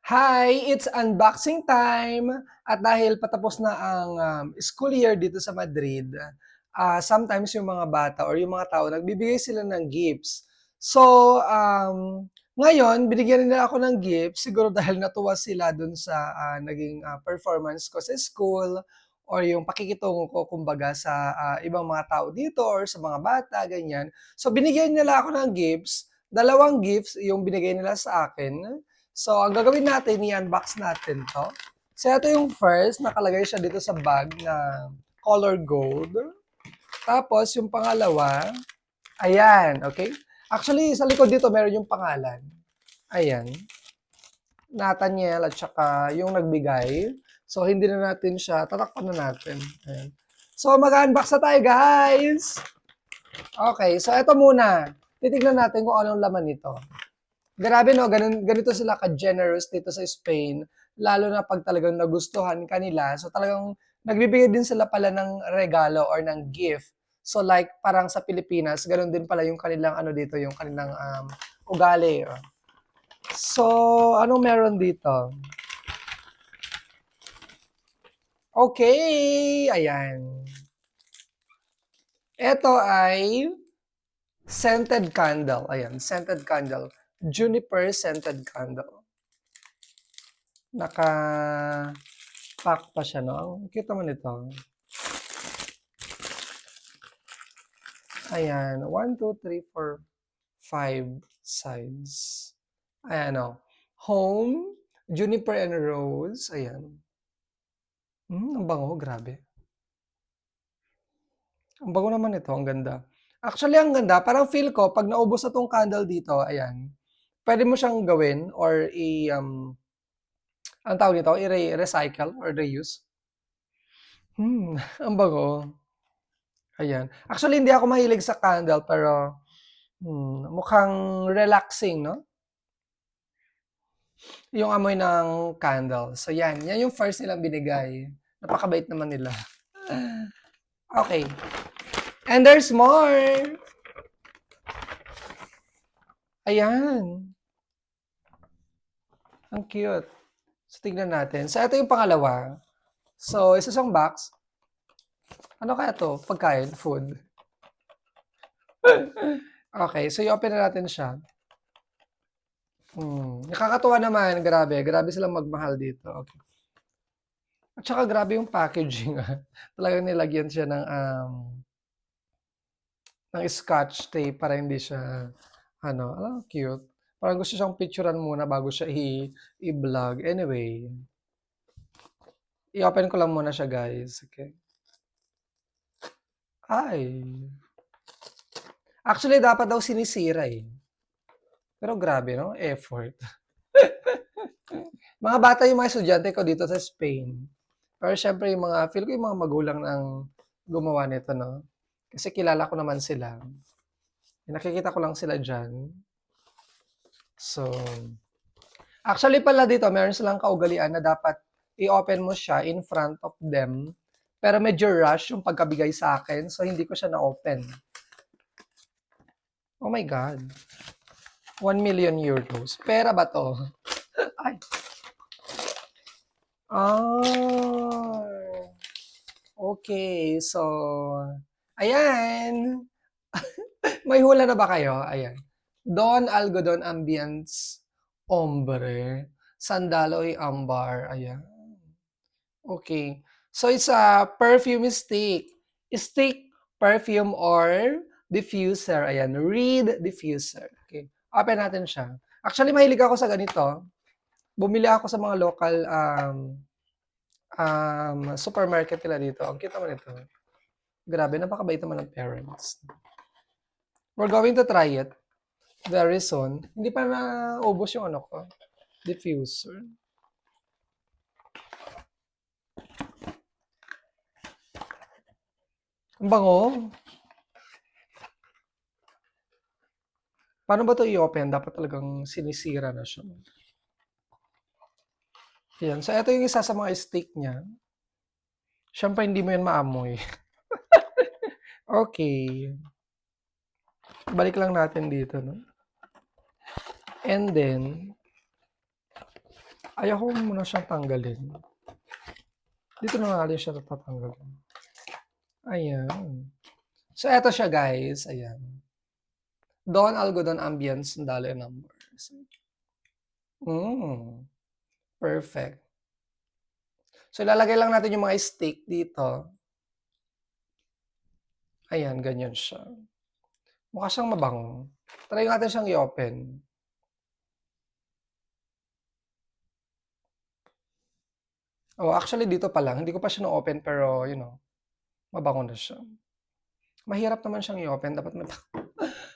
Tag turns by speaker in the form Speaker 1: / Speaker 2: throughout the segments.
Speaker 1: Hi! It's unboxing time! At dahil patapos na ang school year dito sa Madrid, sometimes yung mga bata or yung mga tao, nagbibigay sila ng gifts. So, ngayon, binigyan nila ako ng gift, siguro dahil natuwa sila dun sa naging performance ko sa school or yung pakikitungo ko, kumbaga, sa ibang mga tao dito or sa mga bata, ganyan. So, binigyan nila ako ng gifts. Dalawang gifts yung binigay nila sa akin. So, ang gagawin natin, i-unbox natin to. So, ito yung first, nakalagay siya dito sa bag na color gold. Tapos, yung pangalawa, ayan, okay? Actually, sa likod dito, meron yung pangalan. Ayan. Nathaniel at saka yung nagbigay. So, hindi na natin siya, tatakpan na natin. Ayan. So, mag-unbox na tayo, guys! Okay, so ito muna. Titignan natin kung anong laman nito. Grabe no, ganito sila ka-generous dito sa Spain, lalo na pag talagang nagustuhan kanila. So talagang nagbibigay din sila pala ng regalo or ng gift. So like parang sa Pilipinas, ganun din pala yung kanilang ano dito, yung kanilang ugali. So, anong meron dito? Okay, ayan. Ito ay scented candle. Ayan, scented candle. Juniper scented candle. Naka-pack pa siya, no? Ang cute naman ito. Ayan, 1, 2, 3, 4, 5 sides. Ayan, o. Home, juniper and rose. Ayan. Ang bango, grabe. Ang bango naman ito, ang ganda. Actually, ang ganda. Parang feel ko, pag naubos na tong candle dito, ayan, pwede mo siyang gawin or ang tawag nito, i-recycle or reuse. Ang bango. Ayan. Actually, hindi ako mahilig sa candle, pero mukhang relaxing, no? Yung amoy ng candle. So, yan. Yan yung first nilang binigay. Napakabait naman nila. Okay. And there's more! Ayan. Ang cute. So, tignan natin. So, ito yung pangalawa. So, isa siyang box. Ano kaya to? Pagkain? Food? Okay. So, i-open na natin siya. Nakakatuwa naman. Grabe. Grabe silang magmahal dito. Okay. At saka grabe yung packaging. Talagang nilagyan siya ng scotch tape para hindi siya, ano, alam, cute. Parang gusto siyang picturean muna bago siya i-vlog. Anyway, i-open ko lang muna siya, guys. Okay. Ay. Actually, dapat daw sinisira eh. Pero grabe, no? Effort. Mga bata yung mga estudyante ko dito sa Spain. Pero syempre, feel ko yung mga magulang ng gumawa nito, no? Kasi kilala ko naman sila. Nakikita ko lang sila dyan. So, actually pala dito, meron silang kaugalian na dapat i-open mo siya in front of them. Pero medyo rush yung pagkabigay sa akin, so hindi ko siya na-open. Oh my God. 1 million euros. Pera ba to? Ay. Ah. Okay, so, ayan. May hula na ba kayo? Ayan. Don Algodon Ambience Ombre. Sandaloy Ambar. Ayan. Okay. So, it's a perfume stick. Stick, perfume, or diffuser. Ayan. Reed diffuser. Okay. Open natin siya. Actually, mahilig ako sa ganito. Bumili ako sa mga local supermarket nila dito. Ang cute naman ito. Grabe, napakabait naman ng parents. We're going to try it very soon. Hindi pa naubos yung ano ko. Diffuser. Ang bango. Paano ba ito i-open? Dapat talagang sinisira na siya. Yan. So, ito yung isa sa mga stick niya. Siyempre, hindi mo yan maamoy. Okay. Balik lang natin dito, no? And then, Ayoko muna siyang tanggalin. Dito na nga siya tatanggalin. Ayan. So, eto siya guys. Ayan. Dawn Algodon Ambience Dollar Numbers. Perfect. So, ilalagay lang natin yung mga stick dito. Ayan, ganyan siya. Mukha siyang mabango. Try natin siyang i-open. Oh, actually dito pa lang. Hindi ko pa siya na-open pero, you know, mabango na siya. Mahirap naman siyang i-open. Dapat may,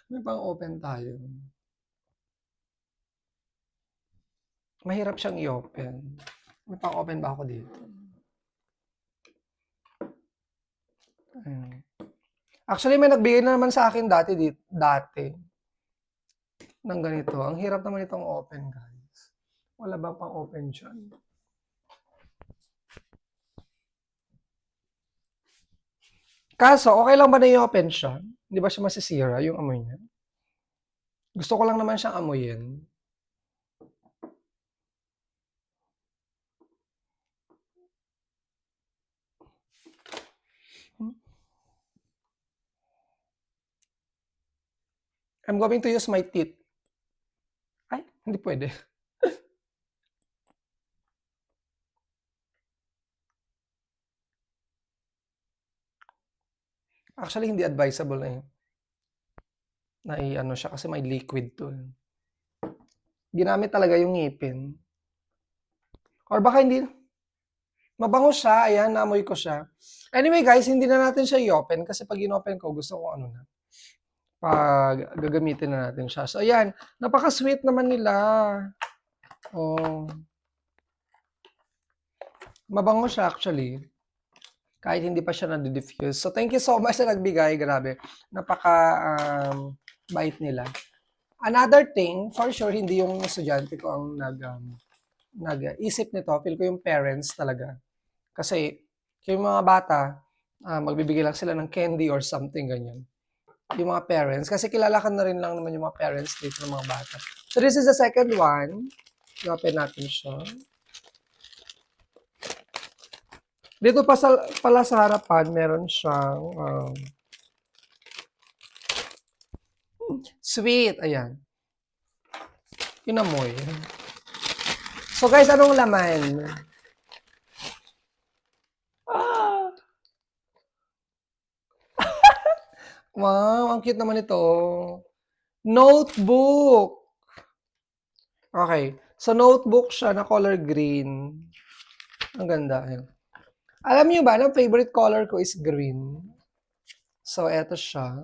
Speaker 1: may pang-open tayo. Mahirap siyang i-open. May pang-open ba ako dito? Ayan. Actually, may nagbigay na naman sa akin dati ng ganito. Ang hirap naman itong open, guys. Wala ba pang open dyan? Kaso, okay lang ba na i-open siya? Hindi ba siya masisira, yung amoy niya? Gusto ko lang naman siyang amuyin. I'm going to use my teeth. Ay, hindi pwede. Actually, hindi advisable na i-ano siya kasi may liquid to. Ginamit talaga yung ngipin. Or baka hindi, mabango siya. Ayan, naamoy ko siya. Anyway guys, hindi na natin siya i-open kasi pag in-open ko, gusto ko ano na. Pag gagamitin na natin siya. So ayan, napaka-sweet naman nila. Oh. Mabango siya actually. Kahit hindi pa siya na-diffuse. So thank you so much na nagbigay. Grabe. Napaka bait nila. Another thing, for sure, hindi yung estudyante ko ang nag-isip nito. Feel ko yung parents talaga. Kasi yung mga bata, magbibigay lang sila ng candy or something ganyan. Yung mga parents. Kasi kilala ka na rin lang naman yung mga parents dito ng mga bata. So this is the second one. I-open natin siya. Dito pa pala sa harapan, meron siyang sweet. Ayan. Inamoy. So guys, anong laman? Ah! Wow, ang cute naman ito. Notebook. Okay. So notebook siya na color green. Ang ganda. Ayan. Alam niyo ba, ang favorite color ko is green. So, eto siya.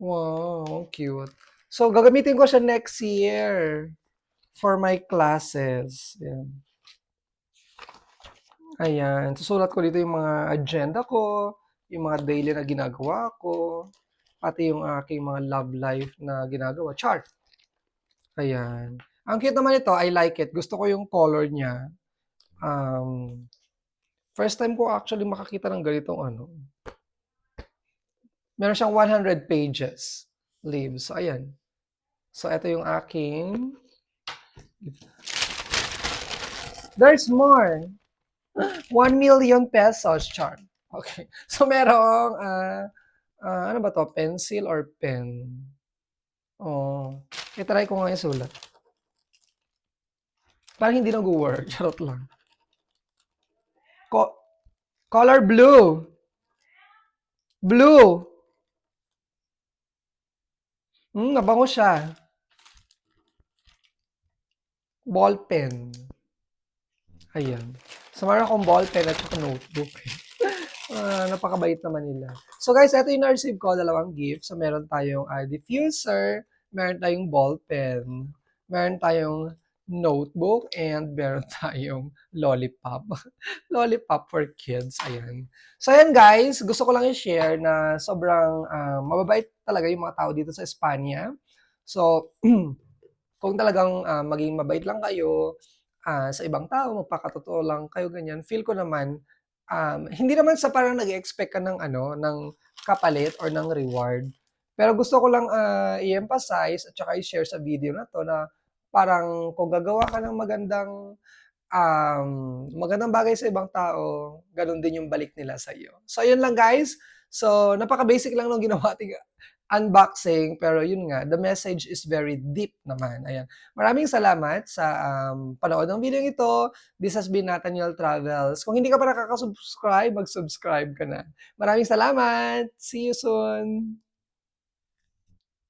Speaker 1: Wow, cute. So, gagamitin ko siya next year for my classes. Ayan. Ayan. Susulat ko dito yung mga agenda ko, yung mga daily na ginagawa ko, pati yung aking mga love life na ginagawa. Chart. Ayan. Ang cute naman ito. I like it. Gusto ko yung color niya. First time ko actually makakita ng ganitong ano. Meron siyang 100 pages. Leaves. So, ayan. So, ito yung aking... There's more. 1 million pesos, char. Okay. So, merong, ano ba to? Pencil or pen? Oh. I-try ko nga yung sulat. Parang hindi nag-work. Charot lang. Color blue. Blue. Nabango siya. Ball pen. Ayan. So, meron akong ball pen at saka notebook. Napakabait naman nila. So guys, ito yung na-receive ko, dalawang gifts. So meron tayong diffuser, meron tayong ball pen, meron tayong notebook, and meron tayong lollipop. Lollipop for kids. Ayan. So ayan guys, gusto ko lang i-share na sobrang mababait talaga yung mga tao dito sa Espanya. So, kung talagang maging mabait lang kayo sa ibang tao, magpakatotoo lang kayo, ganyan, feel ko naman, hindi naman sa parang nag-expect ka ng ano, ng kapalit or ng reward. Pero gusto ko lang i-emphasize at saka i-share sa video na to na parang kung gagawa ka ng magandang bagay sa ibang tao, gano'n din yung balik nila sa'yo. So ayun lang guys. So napaka-basic lang nung ginawa ating unboxing, pero yun nga, the message is very deep naman, ayan. Maraming salamat sa, panood ng video ito. This has been Nathaniel Travels. Kung hindi ka pa nakaka-subscribe, mag-subscribe ka na. Maraming salamat! See you soon!